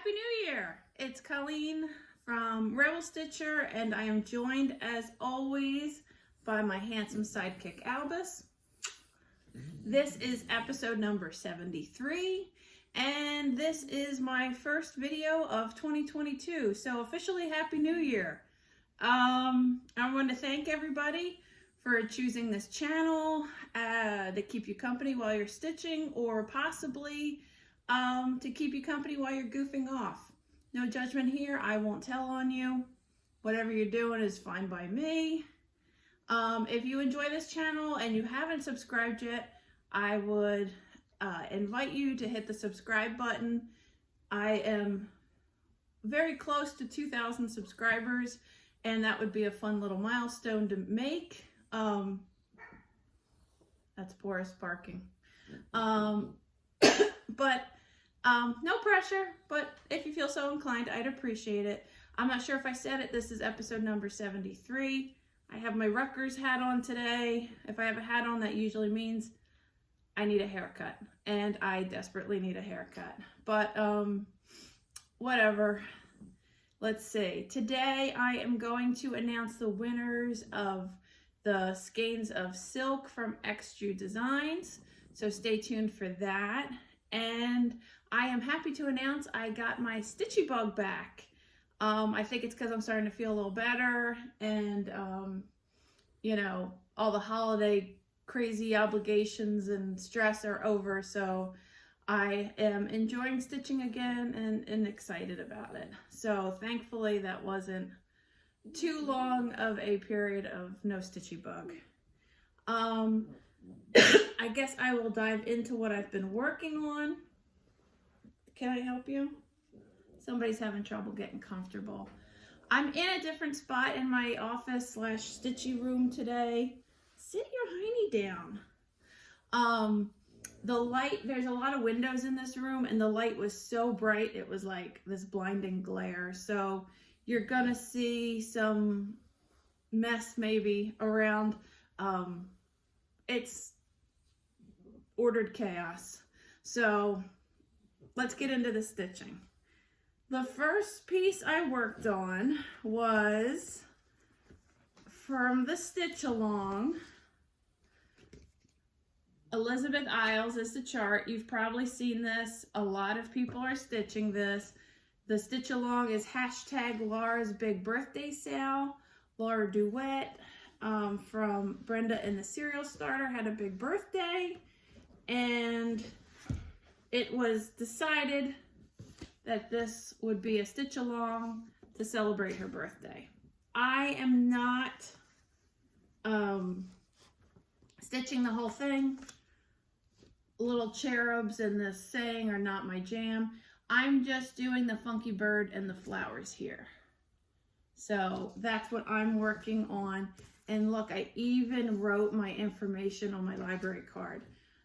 Happy New Year! It's Colleen from Rebel Stitcher, and I am joined as always by my handsome sidekick Albus. This is episode number 73, and this is my first video of 2022, so officially Happy New Year. I want to thank everybody for choosing this channel to keep you company while you're stitching, or possibly to keep you company while you're goofing off. No judgment here. I won't tell on you. Whatever you're doing is fine by me. If you enjoy this channel and you haven't subscribed yet, I would invite you to hit the subscribe button. I am very close to 2,000 subscribers, and that would be a fun little milestone to make. That's Boris barking. No pressure, but if you feel so inclined, I'd appreciate it. I'm not sure if I said it. This is episode number 73. I have my Rutgers hat on today. If I have a hat on, that usually means I need a haircut, and I desperately need a haircut. But whatever. Let's see. Today I am going to announce the winners of the Skeins of Silk from Extrude Designs. So stay tuned for that. And I am happy to announce I got my Stitchy bug back. I think it's because I'm starting to feel a little better, and you know, all the holiday crazy obligations and stress are over, so I am enjoying stitching again and excited about it. So thankfully that wasn't too long of a period of no Stitchy bug. I guess I will dive into what I've been working on. Can I help you? Somebody's having trouble getting comfortable. I'm in a different spot in my office / stitchy room today. Sit your hiney down. The light, there's a lot of windows in this room, and the light was so bright it was like this blinding glare. So you're gonna see some mess maybe around. It's ordered chaos. So let's get into the stitching. The first piece I worked on was from the Stitch Along. Elizabeth Isles is the chart. You've probably seen this. A lot of people are stitching this. The Stitch Along is hashtag Laura's Big Birthday Sale. Laura Duet from Brenda and the Cereal Starter had a big birthday, and it was decided that this would be a stitch along to celebrate her birthday. I am not stitching the whole thing. Little cherubs and the saying are not my jam. I'm just doing the funky bird and the flowers here. So that's what I'm working on. And look, I even wrote my information on my library card.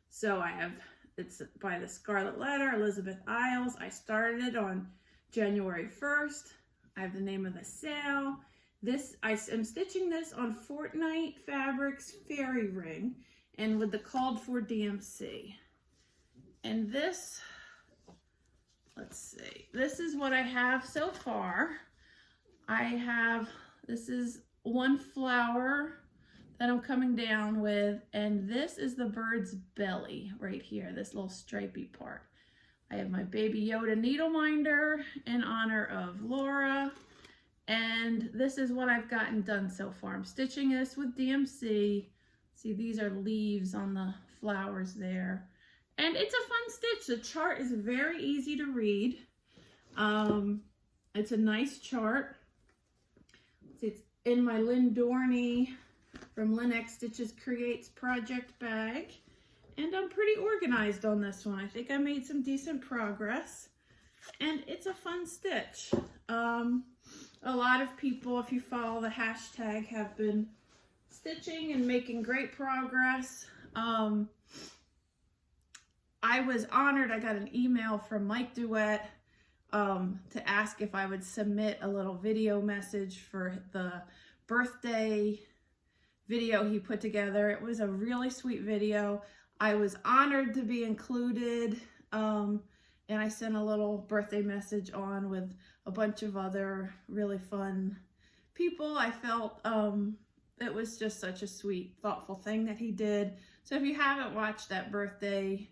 So I have, it's by the Scarlet Letter, Elizabeth Isles. I started it on January 1st. I have the name of the sale. I am stitching this on Fortnite Fabrics Fairy Ring and with the called for DMC. And this, let's see, this is what I have so far. This is one flower that I'm coming down with, and this is the bird's belly right here, this little stripy part. I have my Baby Yoda needle minder in honor of Laura, and this is what I've gotten done so far. I'm stitching this with DMC. See, these are leaves on the flowers there, and it's a fun stitch. The chart is very easy to read. It's a nice chart. See, it's in my Lynn Dorney from Lynn X Stitches Creates project bag, and I'm pretty organized on this one. I think I made some decent progress, and it's a fun stitch. A lot of people, if you follow the hashtag, have been stitching and making great progress. I was honored. I got an email from Mike Duet to ask if I would submit a little video message for the birthday video he put together. It was a really sweet video. I was honored to be included, And I sent a little birthday message on with a bunch of other really fun people. I felt it was just such a sweet, thoughtful thing that he did. So if you haven't watched that birthday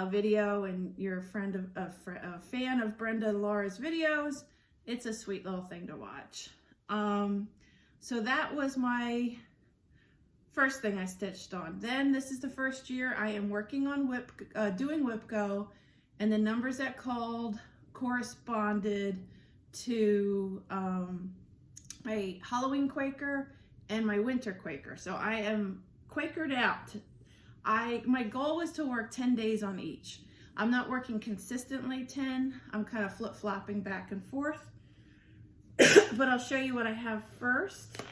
video and you're a fan of Brenda and Laura's videos, it's a sweet little thing to watch. So that was my first thing I stitched on. Then this is the first year I am working on doing WIPGO, and the numbers that called corresponded to my Halloween Quaker and my winter Quaker. So I am Quakered out. My goal was to work 10 days on each. I'm not working consistently 10. I'm kind of flip-flopping back and forth. But I'll show you what I have first.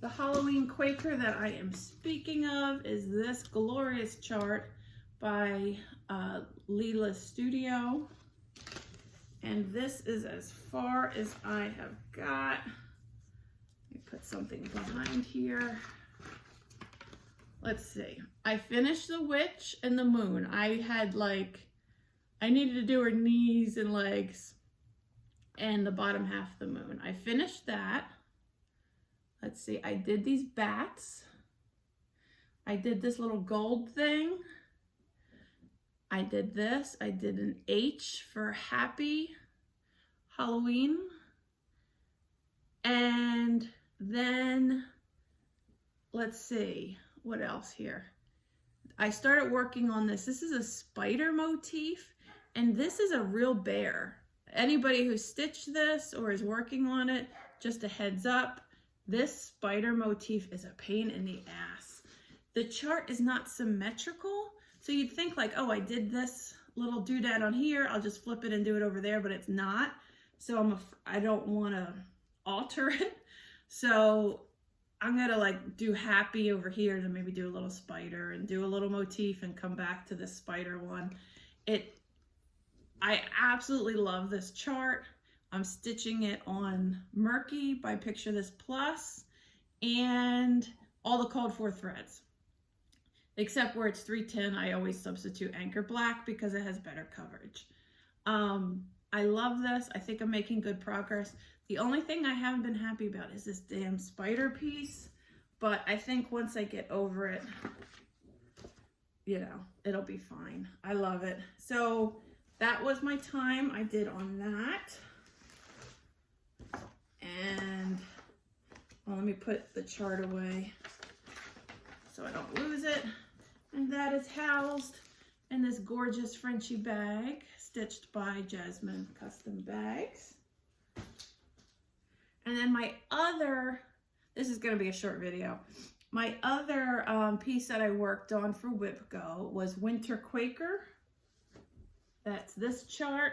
The Halloween Quaker that I am speaking of is this glorious chart by Leela Studio. And this is as far as I have got. Let me put something behind here. Let's see. I finished the witch and the moon. I needed to do her knees and legs and the bottom half of the moon. I finished that. Let's see. I did these bats. I did this little gold thing. I did this. I did an H for happy Halloween. And then, let's see, what else here? I started working on this. This is a spider motif, and this is a real bear. Anybody who stitched this or is working on it, just a heads up, this spider motif is a pain in the ass. The chart is not symmetrical, so you'd think like, oh, I did this little doodad on here, I'll just flip it and do it over there, but it's not. So I don't want to alter it. So I'm gonna like do happy over here to maybe do a little spider and do a little motif and come back to the spider one. I absolutely love this chart. I'm stitching it on Murky by Picture This Plus and all the called for threads. Except where it's 310, I always substitute Anchor Black because it has better coverage. I love this. I think I'm making good progress. The only thing I haven't been happy about is this damn spider piece, but I think once I get over it, you know, it'll be fine. I love it. So that was my time I did on that. And well, let me put the chart away so I don't lose it. And that is housed in this gorgeous Frenchy bag stitched by Jasmine Custom Bags. And then my other, this is going to be a short video. My other piece that I worked on for WIPGO was Winter Quaker. That's this chart,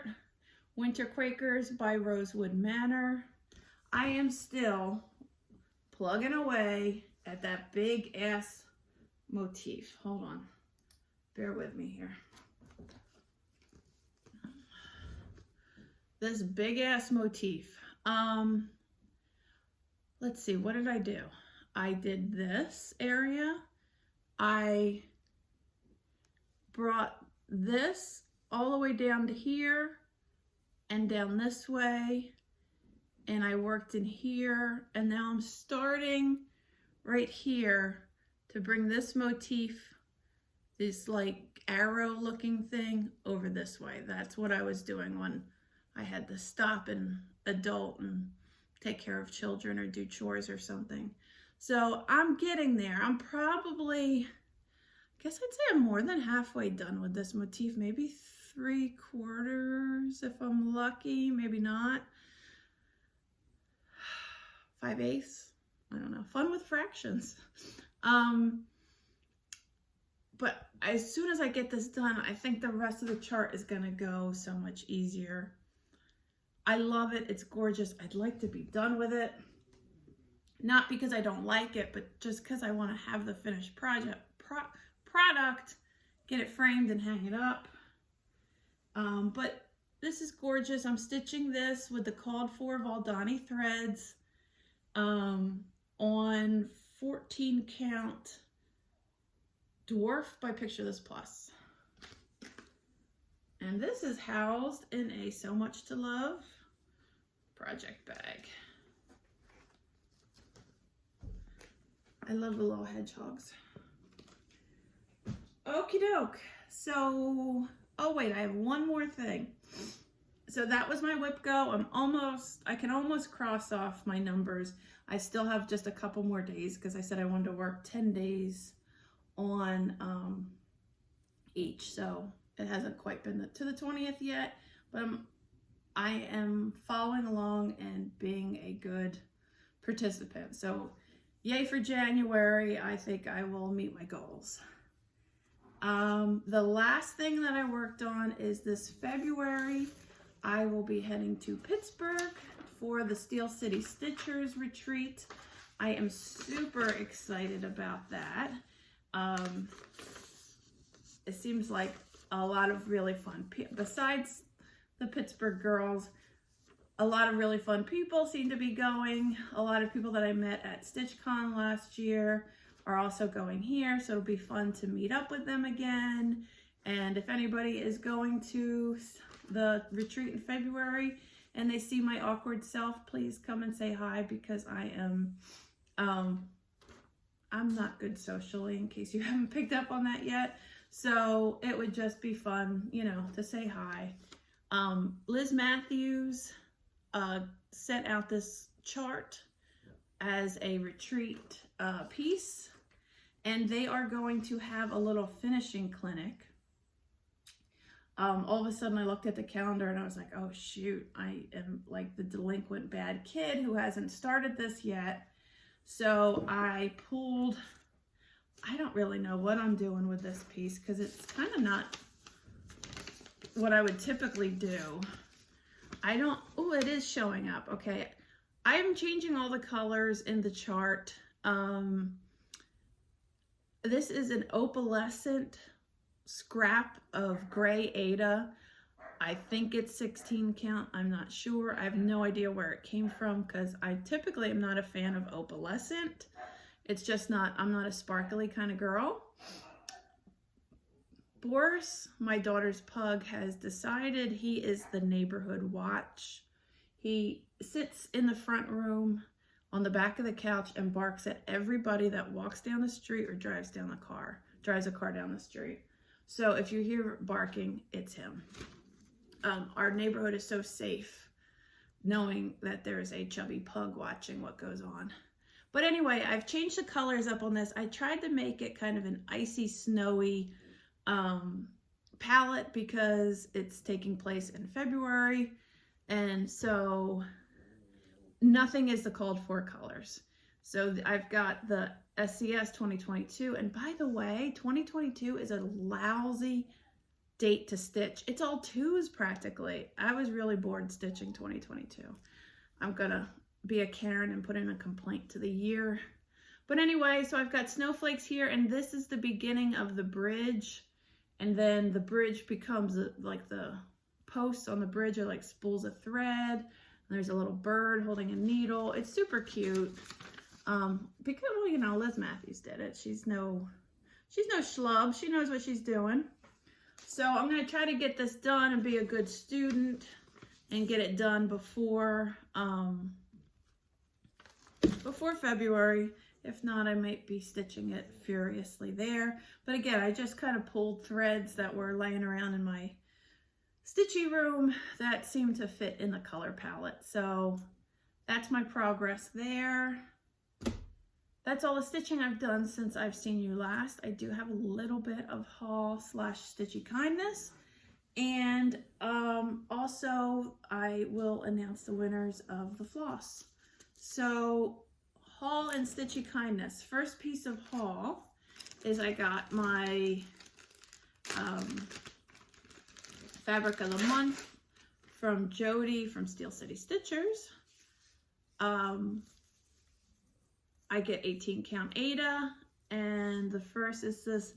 Winter Quakers by Rosewood Manor. I am still plugging away at that big ass motif. Hold on, bear with me here. This big ass motif. Let's see, what did I do? I did this area. I brought this all the way down to here and down this way. And I worked in here. And now I'm starting right here to bring this motif, this like arrow looking thing, over this way. That's what I was doing when I had to stop and adult and take care of children or do chores or something. So I'm getting there. I'm probably, I guess I'd say I'm more than halfway done with this motif, maybe 3/4 if I'm lucky, maybe not. 5/8, I don't know, fun with fractions. But as soon as I get this done, I think the rest of the chart is gonna go so much easier. I love it, it's gorgeous. I'd like to be done with it. Not because I don't like it, but just because I want to have the finished product, get it framed and hang it up. But this is gorgeous. I'm stitching this with the called for Valdani threads on 14 count Dwarf by Picture This Plus. And this is housed in a So Much to Love project bag. I love the little hedgehogs. Okie doke. So, oh wait, I have one more thing. So that was my whip go. I can almost cross off my numbers. I still have just a couple more days because I said I wanted to work 10 days on each. So it hasn't quite been to the 20th yet, but I am following along and being a good participant. So yay for January. I think I will meet my goals. The last thing that I worked on is this February. I will be heading to Pittsburgh for the Steel City Stitchers retreat. I am super excited about that. It seems like a lot of really fun people, besides the Pittsburgh girls, a lot of really fun people seem to be going. A lot of people that I met at StitchCon last year are also going here, so it'll be fun to meet up with them again. And if anybody is going to the retreat in February and they see my awkward self, please come and say hi, because I am, I'm not good socially, in case you haven't picked up on that yet. So it would just be fun, you know, to say hi. Liz Matthews sent out this chart as a retreat piece, and they are going to have a little finishing clinic. All of a sudden I looked at the calendar and I was like, oh shoot, I am like the delinquent bad kid who hasn't started this yet. So I pulled, I don't really know what I'm doing with this piece because it's kind of not what I would typically do. Oh, it is showing up. Okay. I'm changing all the colors in the chart. This is an opalescent scrap of gray Ada. I think it's 16 count. I'm not sure. I have no idea where it came from because I typically am not a fan of opalescent. It's just not, I'm not a sparkly kind of girl. Boris, my daughter's pug, has decided he is the neighborhood watch. He sits in the front room on the back of the couch and barks at everybody that walks down the street or drives a car down the street. So if you hear barking, it's him. Our neighborhood is so safe knowing that there is a chubby pug watching what goes on. But anyway, I've changed the colors up on this. I tried to make it kind of an icy, snowy palette because it's taking place in February. And so nothing is the called for colors. So I've got the SCS 2022. And by the way, 2022 is a lousy date to stitch. It's all twos practically. I was really bored stitching 2022. I'm gonna be a Karen and put in a complaint to the year. But anyway, so I've got snowflakes here, and this is the beginning of the bridge. And then the bridge becomes like the posts on the bridge are like spools of thread. And there's a little bird holding a needle. It's super cute. Because, well, you know, Liz Matthews did it. She's no schlub. She knows what she's doing. So I'm going to try to get this done and be a good student and get it done before February. If not, I might be stitching it furiously there. But again, I just kind of pulled threads that were laying around in my Stitchy room that seemed to fit in the color palette. So that's my progress there. That's all the stitching I've done since I've seen you last. I do have a little bit of haul / Stitchy kindness. And also I will announce the winners of the floss. So haul and Stitchy kindness. First piece of haul is I got my fabric of the month from Jody from Steel City Stitchers. I get 18 count Ada, and the first is this.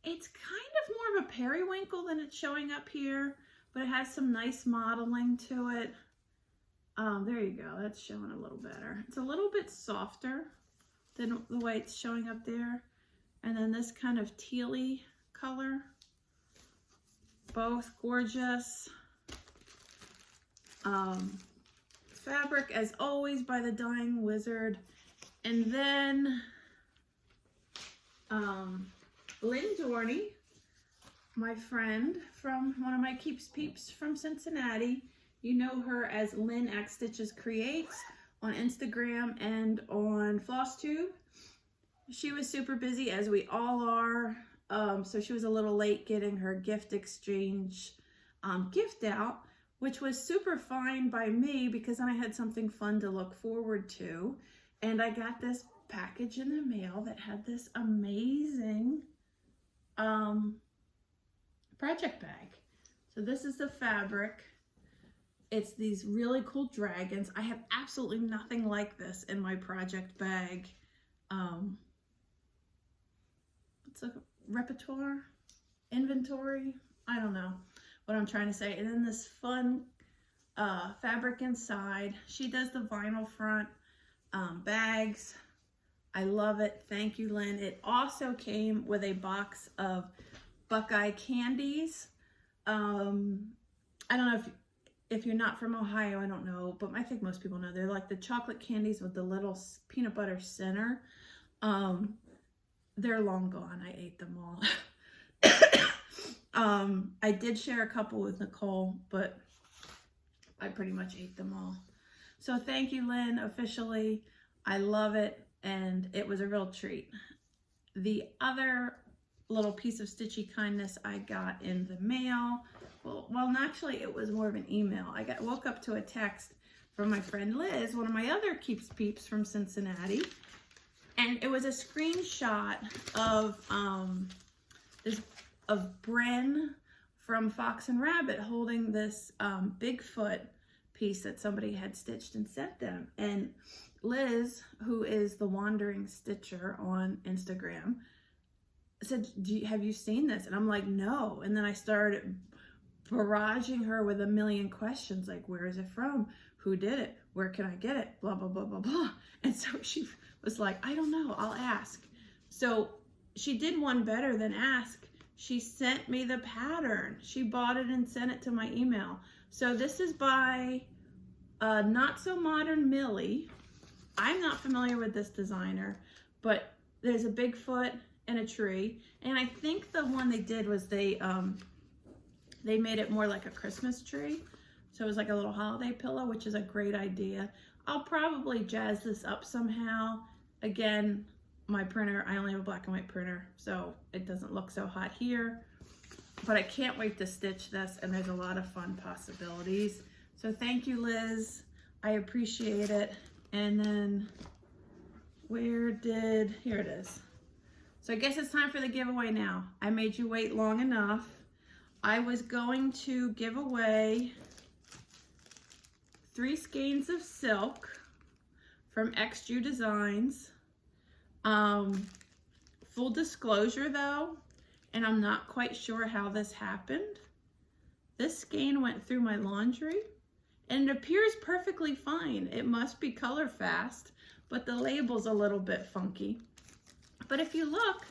It's kind of more of a periwinkle than it's showing up here, but it has some nice modeling to it. There you go. That's showing a little better. It's a little bit softer than the way it's showing up there. And then this kind of tealy color. Both gorgeous. Fabric, as always, by the Dying Wizard. And then Lynn Dorney, my friend from one of my Keeps Peeps from Cincinnati. You know her as Lynn X Stitches Creates on Instagram and on FlossTube. She was super busy, as we all are, so she was a little late getting her gift exchange gift out, which was super fine by me because then I had something fun to look forward to. And I got this package in the mail that had this amazing project bag. So this is the fabric. It's these really cool dragons. I have absolutely nothing like this in my project bag. It's a repertoire, inventory. I don't know what I'm trying to say. And then this fun fabric inside. She does the vinyl front bags. I love it. Thank you, Lynn. It also came with a box of Buckeye candies. I don't know if you're not from Ohio, I don't know, but I think most people know. They're like the chocolate candies with the little peanut butter center. They're long gone. I ate them all. I did share a couple with Nicole, but I pretty much ate them all. So thank you, Lynn, officially. I love it, and it was a real treat. The other little piece of Stitchy kindness I got in the mail, well, actually, it was more of an email. I woke up to a text from my friend Liz, one of my other Keeps Peeps from Cincinnati, and it was a screenshot of Bren from Fox and Rabbit holding this Bigfoot piece that somebody had stitched and sent them. And Liz, who is the Wandering Stitcher on Instagram, said, have you seen this? And I'm like, no. And then I started barraging her with a million questions, like, where is it from? Who did it? Where can I get it? Blah, blah, blah, blah, blah. And so she was like, I don't know, I'll ask. So she did one better than ask. She sent me the pattern. She bought it and sent it to my email. So this is by Not So Modern Millie. I'm not familiar with this designer, but there's a Bigfoot and a tree. And I think the one they did was they made it more like a Christmas tree. So it was like a little holiday pillow, which is a great idea. I'll probably jazz this up somehow. Again, my printer, I only have a black and white printer, so it doesn't look so hot here. But I can't wait to stitch this, and there's a lot of fun possibilities. So thank you, Liz. I appreciate it. And then here it is. So I guess it's time for the giveaway now. I made you wait long enough. I was going to give away 3 skeins of silk from XJU Designs. Full disclosure though, and I'm not quite sure how this happened. This skein went through my laundry and it appears perfectly fine. It must be color fast, but the label's a little bit funky. But if you look,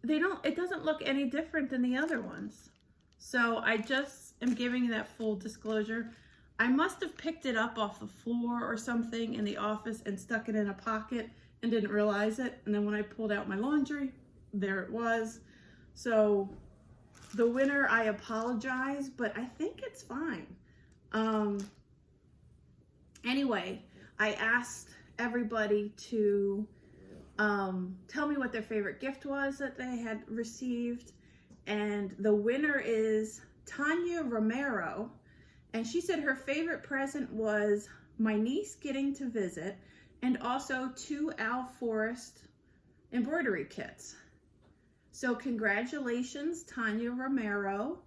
it doesn't look any different than the other ones. So I just am giving you that full disclosure. I must have picked it up off the floor or something in the office and stuck it in a pocket and didn't realize it. And then when I pulled out my laundry, there it was. So the winner, I apologize, but I think it's fine. Anyway, I asked everybody to tell me what their favorite gift was that they had received. And the winner is Tanya Romero. And she said her favorite present was my niece getting to visit and also 2 Al Forrest embroidery kits. So congratulations, Tanya Romero.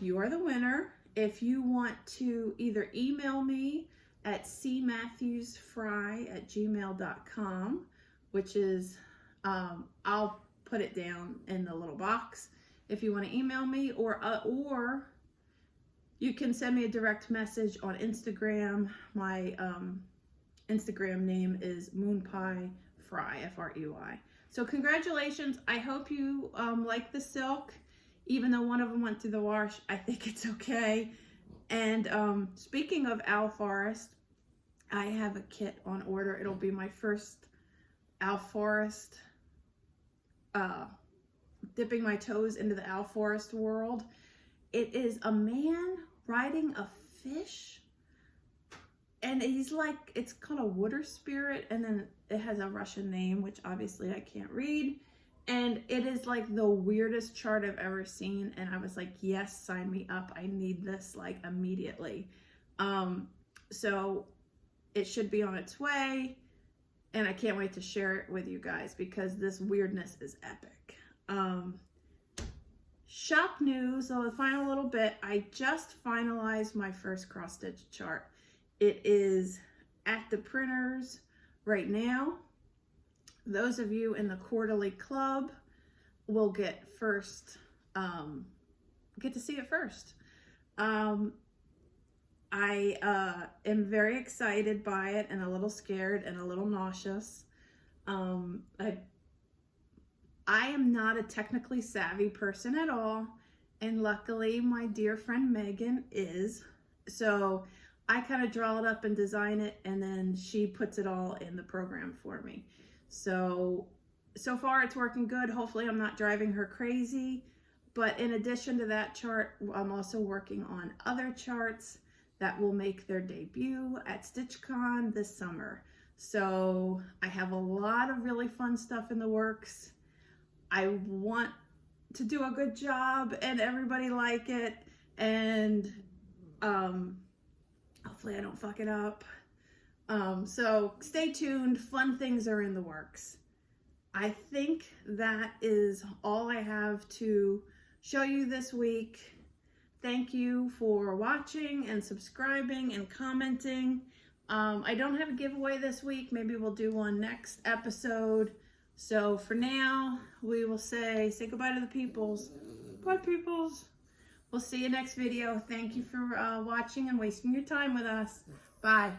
You are the winner. If you want to either email me at cmatthewsfry@gmail.com, which is, I'll put it down in the little box if you want to email me, or you can send me a direct message on Instagram. My Instagram name is moonpiefry, F-R-E-Y. So congratulations. I hope you like the silk. Even though one of them went through the wash, I think it's okay. And speaking of Owl Forest, I have a kit on order. It'll be my first Owl Forest, dipping my toes into the Owl Forest world. It is a man riding a fish, and he's like, it's called a water spirit, and then it has a Russian name, which obviously I can't read. And it is like the weirdest chart I've ever seen. And I was like, yes, sign me up. I need this like immediately. So it should be on its way. And I can't wait to share it with you guys because this weirdness is epic. Shop news, so the final little bit, I just finalized my first cross stitch chart. It is at the printers right now. Those of you in the quarterly club will get to see it first. I am very excited by it and a little scared and a little nauseous. I am not a technically savvy person at all, and luckily my dear friend Megan is. So I kind of draw it up and design it, and then she puts it all in the program for me. So far it's working good. Hopefully I'm not driving her crazy. But in addition to that chart, I'm also working on other charts that will make their debut at StitchCon this summer. So I have a lot of really fun stuff in the works. I want to do a good job and everybody like it, and hopefully I don't fuck it up. So stay tuned. Fun things are in the works. I think that is all I have to show you this week. Thank you for watching and subscribing and commenting. I don't have a giveaway this week. Maybe we'll do one next episode. So for now, we will say goodbye to the peoples. Bye, peoples. We'll see you next video. Thank you for watching and wasting your time with us. Bye.